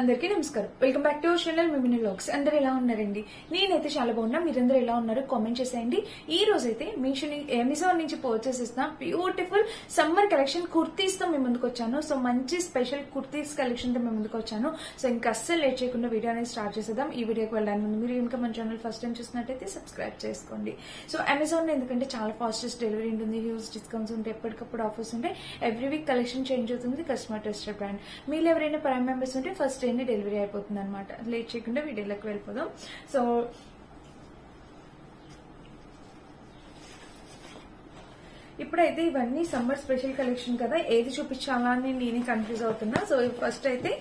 అందరికీ నమస్కారం. Welcome back to our channel Mimini vlogs. అందరూ ఎలా ఉన్నారండి? నేనైతే చాలా బాగున్నా. మీరందరూ ఎలా ఉన్నారు కామెంట్ చేసేయండి. ఈ రోజు అయితే అమెజాన్ నుంచి పర్చేస్ చేసిన బ్యూటిఫుల్ సమ్మర్ కలెక్షన్ కుర్తీస్ తో మేము ముందుకు వచ్చాను. సో మంచి స్పెషల్ కుర్తీస్ కలెక్షన్ తో మేము ముందుకు వచ్చాను. సో ఇంకా అస్సలు లేట్ చేయకుండా వీడియో అనేది స్టార్ట్ చేసేద్దాం. ఈ వీడియోకి వెళ్ళడానికి ముందు మీరు ఇంకా మన ఛానల్ ఫస్ట్ టైం చూసినట్టయితే సబ్స్క్రైబ్ చేసుకోండి. సో అమెజాన్ లో ఎందుకంటే చాలా ఫాస్టెస్ట్ డెలివరీ ఉంటుంది, హ్యూజ్ డిస్కౌంట్స్ ఉంటాయి, ఎప్పటికప్పుడు ఆఫర్స్ ఉంటాయి, ఎవ్రీ వీక్ కలెక్షన్ చేంజ్ అవుతుంది. Customer trusted brand. మీరు ఎవరైనా ప్రైమ్ మెంబర్స్ ఉంటే ఫస్ట్ డే డెలివరీ అయిపోతుంది అనమాట. లేట్ చేయకుండా వీడియోలోకి వెళ్ళిపోదాం. సో ఇప్పుడైతే ఇవన్నీ సమ్మర్ స్పెషల్ కలెక్షన్ కదా, ఏది చూపించాలా అని నేనే కన్ఫ్యూజ్ అవుతున్నా. సో ఫస్ట్ అయితే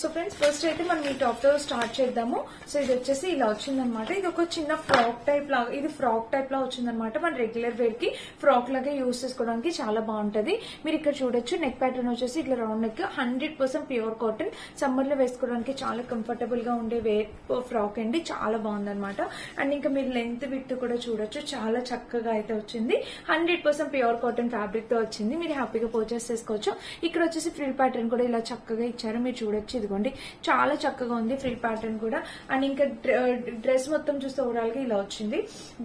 సో ఫ్రెండ్స్ ఫస్ట్ అయితే మనం ఈ టాప్ తో స్టార్ట్ చేద్దాము. సో ఇది వచ్చేసి ఇలా వచ్చిందనమాట. ఇది ఒక చిన్న ఫ్రాక్ టైప్ లాగా, ఇది ఫ్రాక్ టైప్ లా వచ్చిందనమాట. మన రెగ్యులర్ వేర్ కి ఫ్రాక్ లాగా యూజ్ చేసుకోవడానికి చాలా బాగుంటది. మీరు ఇక్కడ చూడొచ్చు, నెక్ ప్యాటర్న్ వచ్చేసి ఇట్లా round neck, 100% pure cotton. Summer లో వేసుకోవడానికి చాలా కంఫర్టబుల్ గా ఉండే వేర్ ఫ్రాక్ అండి, చాలా బాగుందనమాట. అండ్ ఇంకా మీరు లెంత్ విడ్త్ కూడా చూడొచ్చు, చాలా చక్కగా అయితే వచ్చింది. 100% ప్యూర్ కాటన్ ఫ్యాబ్రిక్ తో వచ్చింది. మీరు హ్యాపీగా పర్చేస్ చేసుకోవచ్చు. ఇక్కడ వచ్చేసి ఫ్రిల్ ప్యాటర్న్ కూడా ఇలా చక్కగా ఇచ్చారు, మీరు చూడొచ్చు. ఇదిగోండి, చాలా చక్కగా ఉంది ఫ్రిల్ ప్యాటర్న్ కూడా. అండ్ ఇంకా డ్రెస్ మొత్తం చూస్తే ఓవరాల్ గా ఇలా వచ్చింది.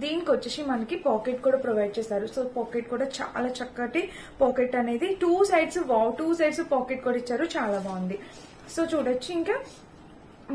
దీనికి వచ్చేసి మనకి పాకెట్ కూడా ప్రొవైడ్ చేశారు. సో పాకెట్ కూడా చాలా చక్కటి పాకెట్ అనేది, టూ సైడ్స్ పాకెట్ కూడా ఇచ్చారు, చాలా బాగుంది. సో చూడొచ్చు. ఇంకా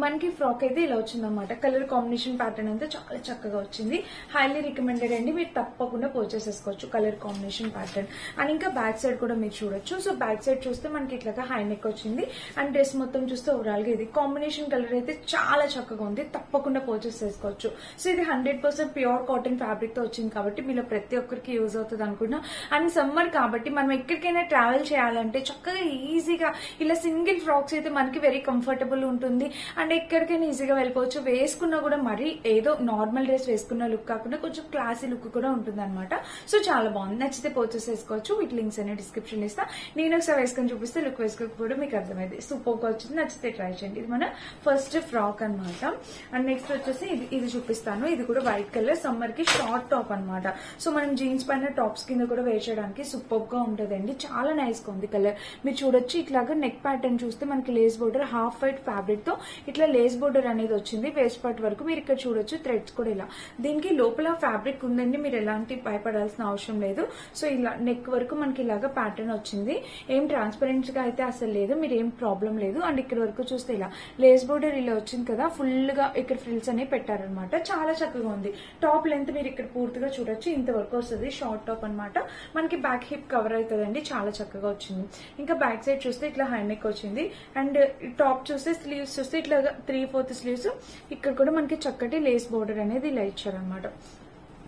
మనకి ఫ్రాక్ అయితే ఇలా వచ్చిందన్నమాట. కలర్ కాంబినేషన్ ప్యాటర్న్ అంతా చాలా చక్కగా వచ్చింది. హైలీ రికమెండెడ్ అండి, మీరు తప్పకుండా పర్చేస్ చేసుకోవచ్చు కలర్ కాంబినేషన్ ప్యాటర్న్. అండ్ ఇంకా బ్యాక్ సైడ్ కూడా మీరు చూడొచ్చు. సో బ్యాక్ సైడ్ చూస్తే మనకి ఇట్లాగా హై నెక్ వచ్చింది. అండ్ డ్రెస్ మొత్తం చూస్తే ఓవరాల్ గా ఇది కాంబినేషన్ కలర్ అయితే చాలా చక్కగా ఉంది, తప్పకుండా పర్చేస్ చేసుకోవచ్చు. సో ఇది 100% ప్యూర్ కాటన్ ఫ్యాబ్రిక్ తో వచ్చింది కాబట్టి మీలో ప్రతి ఒక్కరికి యూజ్ అవుతుంది అనుకున్నా. అండ్ సమ్మర్ కాబట్టి మనం ఎక్కడికైనా ట్రావెల్ చేయాలంటే చక్కగా ఈజీగా ఇలా సింగిల్ ఫ్రాక్స్ అయితే మనకి వెరీ కంఫర్టబుల్ ఉంటుంది. అండ్ ఎక్కడికైనా ఈజీగా వెళ్ళిపోవచ్చు. వేసుకున్నా కూడా మరి ఏదో నార్మల్ డ్రెస్ వేసుకున్న లుక్ కాకుండా కొంచెం క్లాసీ లుక్ కూడా ఉంటుంది అనమాట. సో చాలా బాగుంది, నచ్చితే పర్చేస్ చేసుకోవచ్చు. వీటి లింక్స్ అనే డిస్క్రిప్షన్ ఇస్తా. నేను ఒకసారి వేసుకొని చూపిస్తే లుక్ వేసుకొని కూడా మీకు అర్థమైంది. సూపర్ గా వచ్చింది, నచ్చితే ట్రై చేయండి. ఇది మన ఫస్ట్ ఫ్రాక్ అనమాట. అండ్ నెక్స్ట్ వచ్చేసి ఇది చూపిస్తాను. ఇది కూడా వైట్ కలర్, సమ్మర్ కి షార్ట్ టాప్ అనమాట. సో మనం జీన్స్ పైన టాప్స్ కింద కూడా వేర్ చేయడానికి సూపర్ గా ఉంటదండి, చాలా నైస్ గా ఉంది కలర్. మీరు చూడొచ్చు, ఇట్లాగా నెక్ ప్యాటర్న్ చూస్తే మనకి lace border half white fabric తో ఇట్లా లేస్ బోర్డర్ అనేది వచ్చింది. వేస్ట్ పార్ట్ వరకు మీరు ఇక్కడ చూడొచ్చు, థ్రెడ్స్ కూడా ఇలా. దీనికి లోపల ఫ్యాబ్రిక్ ఉందండి, మీరు ఎలాంటి భయపడాల్సిన అవసరం లేదు. సో ఇలా నెక్ వరకు మనకి ఇలాగా ప్యాటర్న్ వచ్చింది. ఏం ట్రాన్స్పరెంట్ గా అయితే అసలు లేదు, మీరు ఏం ప్రాబ్లం లేదు. అండ్ ఇక్కడ వరకు చూస్తే ఇలా లేస్ బోర్డర్ ఇలా వచ్చింది కదా, ఫుల్ గా ఇక్కడ ఫ్రిల్స్ అనేవి పెట్టారనమాట, చాలా చక్కగా ఉంది. టాప్ లెంత్ మీరు ఇక్కడ పూర్తిగా చూడొచ్చు, ఇంతవరకు వస్తుంది. షార్ట్ టాప్ అనమాట. మనకి బ్యాక్ హిప్ కవర్ అవుతుందండి, చాలా చక్కగా వచ్చింది. ఇంకా బ్యాక్ సైడ్ చూస్తే ఇట్లా హై నెక్ వచ్చింది. అండ్ టాప్ చూస్తే స్లీవ్స్ చూస్తే ఇట్లా 3/4 స్లీవ్స్. ఇక్కడ కూడా మనకి చక్కటి లేస్ బోర్డర్ అనేది ఇలా ఇచ్చారనమాట.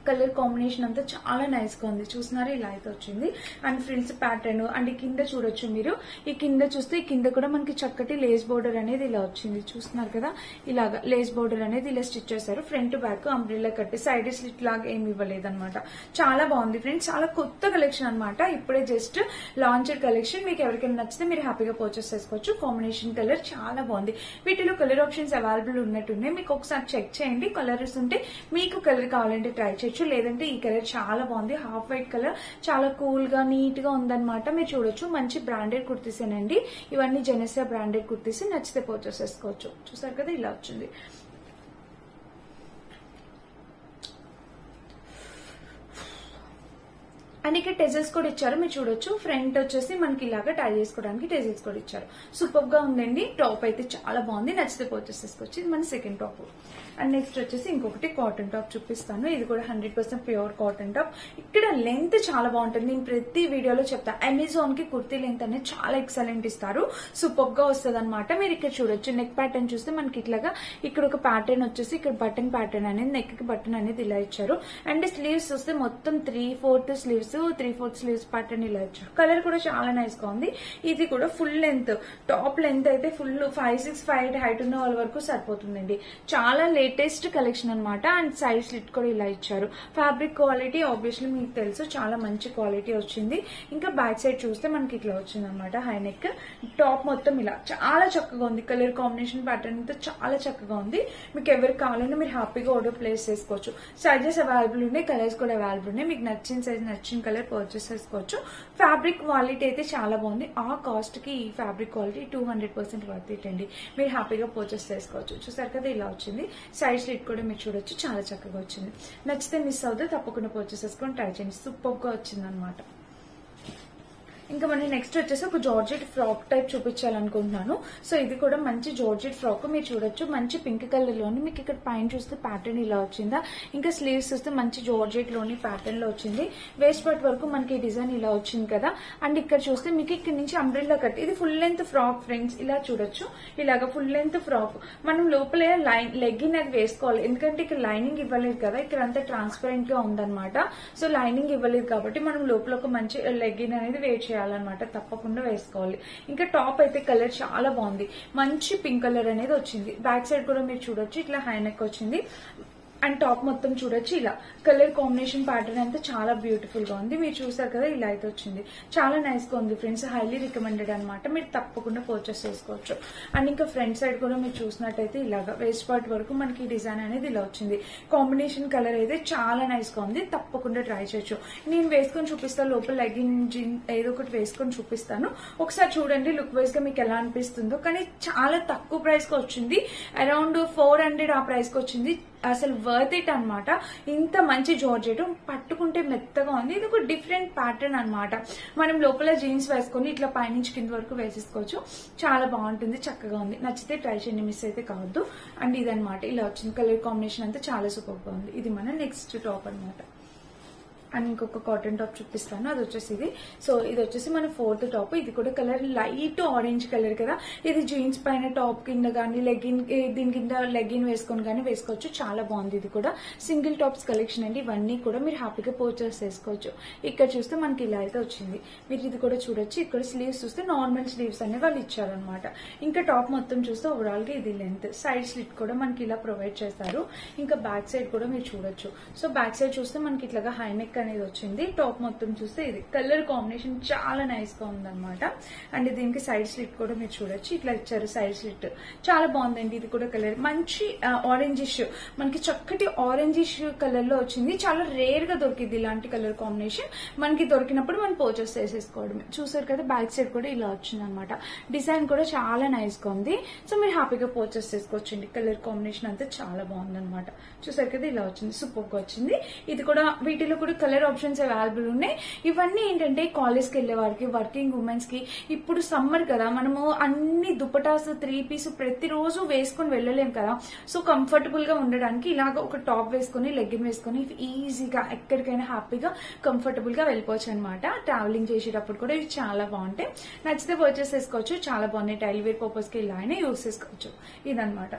కలర్ కాంబినేషన్ అంతా చాలా నైస్ గా ఉంది, చూస్తున్నారా, ఇలా అయితే వచ్చింది. And frills pattern. అండ్ ఈ కింద చూడొచ్చు మీరు, ఈ కింద చూస్తే ఈ కింద కూడా మనకి చక్కటి లేస్ బోర్డర్ అనేది ఇలా వచ్చింది, చూస్తున్నారు కదా. ఇలాగా లేస్ బోర్డర్ అనేది ఇలా స్టిచ్ చేశారు. ఫ్రంట్ బ్యాక్ అంబ్రెల్లా కట్టి, సైడ్ స్లిట్ లాగా ఏమి ఇవ్వలేదన్నమాట. చాలా బాగుంది ఫ్రెండ్స్, చాలా కొత్త కలెక్షన్ అనమాట. ఇప్పుడే జస్ట్ లాంచ్డ్ కలెక్షన్. మీకు ఎవరికైనా నచ్చితే మీరు హ్యాపీగా పర్చేస్ చేసుకోవచ్చు. కాంబినేషన్ కలర్ చాలా బాగుంది. వీటిలో కలర్ ఆప్షన్స్ అవైలబుల్ ఉన్నట్టున్నాయి, మీకు ఒకసారి చెక్ చేయండి. కలర్స్ ఉంటే మీకు కలర్ కావాలంటే ట్రై చేయొచ్చు, లేదంటే ఈ కలర్ చాలా బాగుంది. హాఫ్ వైట్ కలర్, చాలా కూల్ గా నీట్ గా ఉందన్నమాట. మీరు చూడొచ్చు, మంచి బ్రాండెడ్ కుర్తీసేనండి ఇవన్నీ. జెనెసియా బ్రాండెడ్ కుర్తీస్, నచ్చితే పర్చేస్ చేసుకోవచ్చు. చూసారు కదా, ఇలా వచ్చింది. అండ్ ఇక్కడ టెజల్స్ కూడా ఇచ్చారు, మీరు చూడొచ్చు. ఫ్రంట్ వచ్చేసి మనకి ఇలాగా టై చేసుకోవడానికి టెజల్స్ కూడా ఇచ్చారు. సూపర్ గా ఉందండి. టాప్ అయితే చాలా బాగుంది, నచ్చితే పర్చేస్ చేసుకోవచ్చు. ఇది మన సెకండ్ టాప్. అండ్ నెక్స్ట్ వచ్చేసి ఇంకొకటి కాటన్ టాప్ చూపిస్తాను. ఇది కూడా 100% ప్యూర్ కాటన్ టాప్. ఇక్కడ లెంత్ చాలా బాగుంటుంది, నేను ప్రతి వీడియోలో చెప్తా. అమెజాన్ కి కుర్తీ లెంత్ అనేది చాలా ఎక్సలెంట్ ఇస్తారు, సూపర్ గా వస్తుంది అనమాట. మీరు ఇక్కడ చూడొచ్చు, నెక్ ప్యాటర్న్ చూస్తే మనకి ఇట్లాగా ఇక్కడ ఒక ప్యాటర్న్ వచ్చేసి ఇక్కడ బటన్ ప్యాటర్న్ అనేది, నెక్ కి బటన్ అనేది ఇలా ఇచ్చారు. అండ్ స్లీవ్స్ చూస్తే మొత్తం 3/4 స్లీవ్స్ ప్యాటర్న్ ఇలా ఇచ్చారు. కలర్ కూడా చాలా నైస్ గా ఉంది. ఇది కూడా ఫుల్ లెంత్, టాప్ లెంత్ అయితే ఫుల్ 5'6", 5'8" హైట్ ఉన్న వాళ్ళ వరకు సరిపోతుందండి. చాలా లేటెస్ట్ కలెక్షన్ అనమాట. అండ్ సైడ్ స్లిట్ కూడా ఇలా ఇచ్చారు. ఫ్యాబ్రిక్ క్వాలిటీ ఆబ్వియస్లీ మీకు తెలుసు, చాలా మంచి క్వాలిటీ వచ్చింది. ఇంకా బ్యాక్ సైడ్ చూస్తే మనకి ఇట్లా వచ్చింది అనమాట, హై నెక్. టాప్ మొత్తం ఇలా చాలా చక్కగా ఉంది. కలర్ కాంబినేషన్ ప్యాటర్న్ అంతా చాలా చక్కగా ఉంది. మీకు ఎవరికి కావాలన్నా మీరు హ్యాపీగా ఆర్డర్ ప్లేస్ చేసుకోవచ్చు. సైజెస్ అవైలబుల్ ఉన్నాయి, కలర్స్ కూడా అవైలబుల్ ఉన్నాయి. మీకు నచ్చిన సైజ్ నచ్చిన కలర్ పర్చేస్ చేసుకోవచ్చు. ఫ్యాబ్రిక్ క్వాలిటీ అయితే చాలా బాగుంది. ఆ కాస్ట్ కి ఈ ఫ్యాబ్రిక్ క్వాలిటీ 200% వర్త్ ఇట్ అండి. మీరు హ్యాపీగా పర్చేస్ చేసుకోవచ్చు. చూసారు కదా ఇలా వచ్చింది. సైడ్ స్లిట్ కూడా మీరు చూడొచ్చు, చాలా చక్కగా వచ్చింది. నచ్చితే మిస్ అవుతే తప్పకుండా పర్చేస్ చేసుకొని ట్రై చేయండి. సూపర్ గా వచ్చింది అనమాట. ఇంకా మనం నెక్స్ట్ వచ్చేసి ఒక జార్జెట్ ఫ్రాక్ టైప్ చూపించాలనుకుంటున్నాను. సో ఇది కూడా మంచి జార్జెట్ ఫ్రాక్ మీరు చూడొచ్చు. మంచి పింక్ కలర్ లోని మీకు ఇక్కడ పైన చూస్తే ప్యాటర్న్ ఇలా వచ్చిందా. ఇంకా స్లీవ్స్ చూస్తే మంచి జార్జెట్ లోని ప్యాటర్న్ లో వచ్చింది. వేస్ట్ పార్ట్ వరకు మనకి డిజైన్ ఇలా వచ్చింది కదా. అండ్ ఇక్కడ చూస్తే మీకు ఇక్కడ నుంచి అంబ్రెల్లా కట్. ఇది ఫుల్ లెంత్ ఫ్రాక్ ఫ్రెండ్స్. ఇలా చూడొచ్చు, ఇలాగా ఫుల్ లెంత్ ఫ్రాక్. మనం లోపల లెగ్గిన్ అది వేసుకోవాలి, ఎందుకంటే ఇక్కడ లైనింగ్ ఇవ్వలేదు కదా. ఇక్కడ అంతా ట్రాన్స్పరెంట్ గా ఉందన్నమాట. సో లైనింగ్ ఇవ్వలేదు కాబట్టి మనం లోపల ఒక మంచి లెగ్గిన్ అనేది వేర్ చేయాలన్నమాట. తప్పకుండా వేసుకోవాలి. ఇంకా టాప్ అయితే కలర్ చాలా బాగుంది. మంచి పింక్ కలర్ అనేది వచ్చింది. బ్యాక్ సైడ్ కూడా మీరు చూడొచ్చు, ఇట్లా హై నెక్ వచ్చింది. అండ్ టాప్ మొత్తం చూడొచ్చు, ఇలా కలర్ కాంబినేషన్ ప్యాటర్న్ అంతా చాలా బ్యూటిఫుల్ గా ఉంది. మీరు చూసారు కదా ఇలా అయితే వచ్చింది. చాలా నైస్ గా ఉంది ఫ్రెండ్స్. హైలీ రికమెండెడ్ అనమాట. మీరు తప్పకుండా పర్చేస్ చేసుకోవచ్చు. అండ్ ఇంకా ఫ్రంట్ సైడ్ కూడా మీరు చూసినట్టయితే ఇలాగా వేస్ట్ పార్ట్ వరకు మనకి డిజైన్ అనేది ఇలా వచ్చింది. కాంబినేషన్ కలర్ అయితే చాలా నైస్ గా ఉంది. తప్పకుండా ట్రై చేయొచ్చు. నేను వేసుకొని చూపిస్తాను, లోపల లెగిన్ జీన్ ఏదో ఒకటి వేసుకొని చూపిస్తాను. ఒకసారి చూడండి లుక్ వైజ్ గా మీకు ఎలా అనిపిస్తుందో. కానీ చాలా తక్కువ ప్రైస్ కి వచ్చింది. అరౌండ్ 400 ఆ ప్రైస్ కి వచ్చింది. అసలు వర్త్ ఇట్ అనమాట. ఇంత మంచి జార్జెట్ పట్టుకుంటే మెత్తగా ఉంది. ఇది ఒక డిఫరెంట్ ప్యాటర్న్ అనమాట. మనం లోపల జీన్స్ వేసుకొని ఇట్లా పైనుంచి కింద వరకు వేసేసుకోవచ్చు. చాలా బాగుంటుంది, చక్కగా ఉంది. నచ్చితే ట్రై చేయండి, మిస్ అయితే కావద్దు. అండ్ ఇదనమాట ఇలా వచ్చింది. కలర్ కాంబినేషన్ అంతా చాలా సూపర్ గా ఉంది. ఇది మన నెక్స్ట్ టాప్ అనమాట. అండ్ ఇంకొక కాటన్ టాప్ చూపిస్తాను, అది వచ్చేసి ఇది. సో ఇది వచ్చేసి మన 4th టాప్. ఇది కూడా కలర్ లైట్ ఆరెంజ్ కలర్ కదా. ఇది జీన్స్ పైన టాప్ కింద కానీ లెగిన్, దీని కింద లెగిన్ వేసుకొని కానీ వేసుకోవచ్చు. చాలా బాగుంది. ఇది కూడా సింగిల్ టాప్స్ కలెక్షన్ అండి. ఇవన్నీ కూడా మీరు హ్యాపీగా పర్చేస్ చేసుకోవచ్చు. ఇక్కడ చూస్తే మనకి ఇలా అయితే వచ్చింది. మీరు ఇది కూడా చూడొచ్చు. ఇక్కడ స్లీవ్స్ చూస్తే నార్మల్ స్లీవ్స్ అనే వాళ్ళు ఇచ్చారనమాట. ఇంకా టాప్ మొత్తం చూస్తే ఓవరాల్ గా ఇది లెంత్. సైడ్ స్లిట్ కూడా మనకి ఇలా ప్రొవైడ్ చేస్తారు. ఇంకా బ్యాక్ సైడ్ కూడా మీరు చూడొచ్చు. సో బ్యాక్ సైడ్ చూస్తే మనకి ఇట్లాగా హై నెక్ అనేది వచ్చింది. టాప్ మొత్తం చూస్తే ఇది కలర్ కాంబినేషన్ చాలా నైస్ గా ఉందన్నమాట. అండ్ దీనికి సైడ్ స్లిట్ కూడా మీరు చూడొచ్చు, ఇట్లా ఇచ్చారు సైడ్ స్లిట్. చాలా బాగుందండి. ఇది కూడా కలర్ మంచి ఆరెంజిష్, మనకి చక్కటి ఆరెంజిష్ కలర్ లో వచ్చింది. చాలా రేర్ గా దొరికింది ఇలాంటి కలర్ కాంబినేషన్. మనకి దొరికినప్పుడు మనం పర్చేస్ చేసేసుకోవడమే. చూసారు కదా బ్యాక్ సైడ్ కూడా ఇలా వచ్చింది అనమాట. డిజైన్ కూడా చాలా నైస్ గా ఉంది. సో మీరు హ్యాపీగా పర్చేస్ చేసుకోవచ్చండి. కలర్ కాంబినేషన్ అంతా చాలా బాగుంది అనమాట. చూసారు కదా ఇలా వచ్చింది, సూపర్ గా వచ్చింది. ఇది కూడా వీటిలో కూడా కలర్ ఆప్షన్స్ అవైలబుల్ ఉన్నాయి. ఇవన్నీ ఏంటంటే కాలేజ్ కి వెళ్లే వారికి, వర్కింగ్ ఉమెన్స్ కి, ఇప్పుడు సమ్మర్ కదా, మనము అన్ని దుపటాస్ 3 పీస్ ప్రతిరోజు వేసుకొని వెళ్ళలేం కదా. సో కంఫర్టబుల్ గా ఉండడానికి ఇలాగ ఒక టాప్ వేసుకొని లెగ్గిన్ వేసుకొని ఈజీగా ఎక్కడికైనా హ్యాపీగా కంఫర్టబుల్ గా వెళ్ళిపోవచ్చు అనమాట. ట్రావెలింగ్ చేసేటప్పుడు కూడా ఇవి చాలా బాగుంటాయి. నచ్చితే పర్చేస్ చేసుకోవచ్చు. చాలా బాగున్నాయి. డైలీ వేర్ పర్పస్ కి ఇలా అయినా యూజ్ చేసుకోవచ్చు. ఇదనమాట.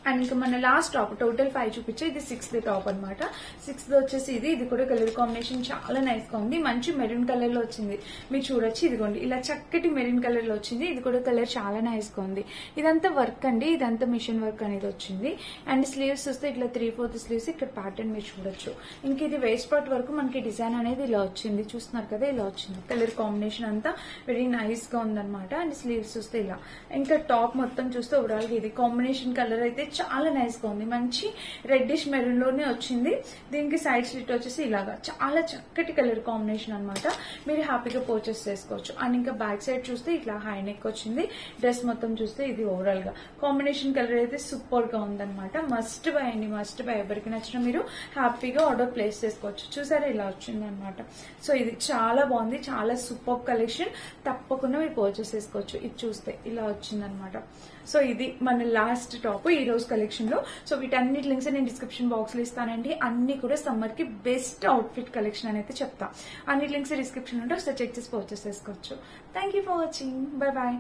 అండ్ ఇంకా మన లాస్ట్ టాప్ టోటల్ 5 చూపించే ఇది 6th టాప్ అనమాట. 6th వచ్చేసి ఇది కూడా కలర్ కాంబినేషన్ చాలా నైస్ గా ఉంది. మంచి మెరూన్ కలర్ లో వచ్చింది. మీరు చూడొచ్చు, ఇదిగోండి ఇలా చక్కటి మెరూన్ కలర్ లో వచ్చింది. ఇది కూడా కలర్ చాలా నైస్ గా ఉంది. ఇదంతా వర్క్ అండి, ఇదంతా మిషన్ వర్క్ అనేది వచ్చింది. అండ్ స్లీవ్స్ వస్తే ఇట్లా 3/4 స్లీవ్స్. ఇక్కడ ప్యాటర్న్ మీరు చూడొచ్చు. ఇంక ఇది వేస్ట్ పార్ట్ వరకు మనకి డిజైన్ అనేది ఇలా వచ్చింది. చూస్తున్నారు కదా ఇలా వచ్చింది. కలర్ కాంబినేషన్ అంతా వెరీ నైస్ గా ఉందన్నమాట. అండ్ స్లీవ్స్ చూస్తే ఇలా. ఇంకా టాప్ మొత్తం చూస్తే ఓవరాల్ గా ఇది కాంబినేషన్ కలర్ అయితే చాలా నైస్ గా ఉంది. మంచి రెడ్డిష్ మెరూన్ లోనే వచ్చింది. దీనికి సైడ్ స్లిట్ వచ్చేసి ఇలాగా చాలా చక్కటి కలర్ కాంబినేషన్ అనమాట. మీరు హ్యాపీగా పర్చేస్ చేసుకోవచ్చు. అండ్ ఇంకా బ్యాక్ సైడ్ చూస్తే ఇట్లా హై నెక్ వచ్చింది. డ్రెస్ మొత్తం చూస్తే ఇది ఓవరాల్ గా కాంబినేషన్ కలర్ అయితే సూపర్ గా ఉందన్నమాట. మస్ట్ బై అండి, మస్ట్ బై. ఎవరికి నచ్చినా మీరు హ్యాపీగా ఆర్డర్ ప్లేస్ చేసుకోవచ్చు. చూసారా ఇలా వచ్చింది అనమాట. సో ఇది చాలా బాగుంది, చాలా సూపర్ కలెక్షన్. తప్పకుండా మీరు పర్చేస్ చేసుకోవచ్చు. ఇది చూస్తే ఇలా వచ్చిందనమాట. సో ఇది మన లాస్ట్ టాప్ ఈ రోజు కలెక్షన్ లో. సో వీటన్నిటి లింక్స్ నేను డిస్క్రిప్షన్ బాక్స్ లో ఇస్తానండి. అన్ని కూడా సమ్మర్ కి బెస్ట్ అవుట్ఫిట్ కలెక్షన్ అని అయితే చెప్తా. అన్ని లింక్స్ డిస్క్రిప్షన్ ఉంటే ఒకసారి చెక్ చేసి పర్చేస్ చేసుకోవచ్చు. Thank you for watching. Bye bye.